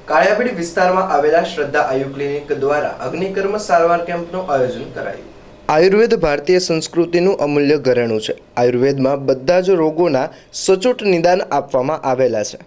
કાળિયાબીડ વિસ્તારમાં આવેલા શ્રદ્ધા આયુ ક્લિનિક દ્વારા અગ્નિકર્મ સારવાર કેમ્પનું આયોજન કરાયું। આયુર્વેદ ભારતીય સંસ્કૃતિનું અમૂલ્ય ઘરેણું છે। આયુર્વેદમાં બધા જ રોગોના સચોટ નિદાન આપવામાં આવેલા છે।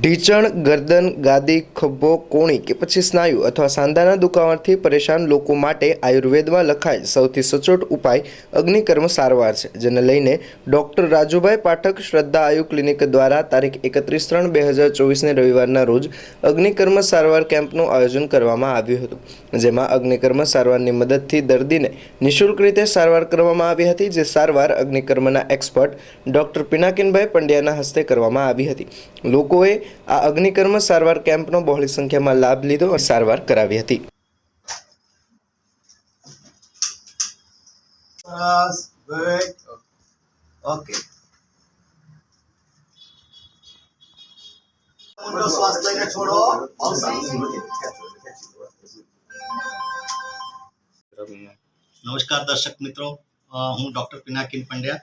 ઢીંચણ, ગરદન, ગાદી, ખભો, કોણી કે પછી સ્નાયુ અથવા સાંધાના દુખાવાથી પરેશાન લોકો માટે આયુર્વેદમાં લખાયેલ સૌથી સચોટ ઉપાય અગ્નિકર્મ સારવાર છે, જેને લઈને ડૉક્ટર રાજુભાઈ પાઠક શ્રદ્ધા આયુ ક્લિનિક દ્વારા તારીખ 31/3/2024ને રવિવારના રોજ અગ્નિકર્મ સારવાર કેમ્પનું આયોજન કરવામાં આવ્યું હતું, જેમાં અગ્નિકર્મ સારવારની મદદથી દર્દીને નિઃશુલ્ક રીતે સારવાર કરવામાં આવી હતી, જે સારવાર અગ્નિકર્મના એક્સપર્ટ ડૉક્ટર પિનાકીનભાઈ પંડ્યાના હસ્તે કરવામાં આવી હતી। લોકોએ આ અગ્નિકર્મ સારવાર કેમ્પનો બહોળી સંખ્યામાં લાભ લીધો અને સારવાર કરાવી હતી। નમસ્કાર દર્શક મિત્રો, હું ડૉક્ટર પિનાકીન પંડ્યા,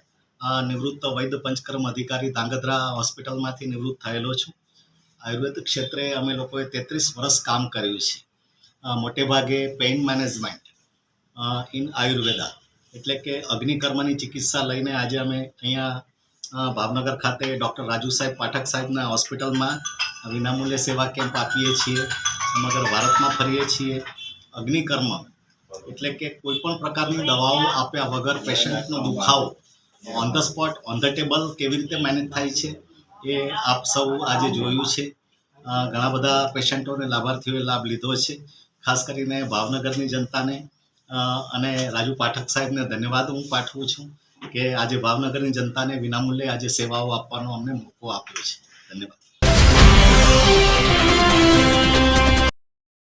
નિવૃત્ત વૈદ્ય પંચકર્મ અધિકારી ધાંગધ્રા હોસ્પિટલમાંથી નિવૃત્ત થયેલો છું। આયુર્વેદ ક્ષેત્રે અમે લોકોએ 33 વર્ષ કામ કર્યું છે। મોટે ભાગે પેઇન મેનેજમેન્ટ ઇન આયુર્વેદા એટલે કે અગ્નિકર્મની ચિકિત્સા લઈને આજે અમે અહીંયા ભાવનગર ખાતે ડૉક્ટર રાજુ સાહેબ પાઠક સાહેબના હોસ્પિટલમાં વિનામૂલ્ય સેવા કેમ્પ આપીએ છીએ। સમગ્ર ભારતમાં ફરીએ છીએ। અગ્નિકર્મ એટલે કે કોઈ પણ પ્રકારની દવાઓ આપ્યા વગર પેશન્ટનો દુખાવો on the spot on the table કેવી રીતે મેનેજ થાય છે એ આપ સૌ આજે જોયું છે। ઘણા બધા પેશન્ટોને લાભાર્થીઓએ લાભ લીધો છે। ખાસ કરીને ભાવનગરની જનતાને અને રાજુ પાઠક સાહેબને ધન્યવાદ હું પાઠવું છું કે આજે ભાવનગરની જનતાને વિનામૂલ્યે આજે સેવાઓ આપવાનો અમને મોકો આપ્યો છે। ધન્યવાદ।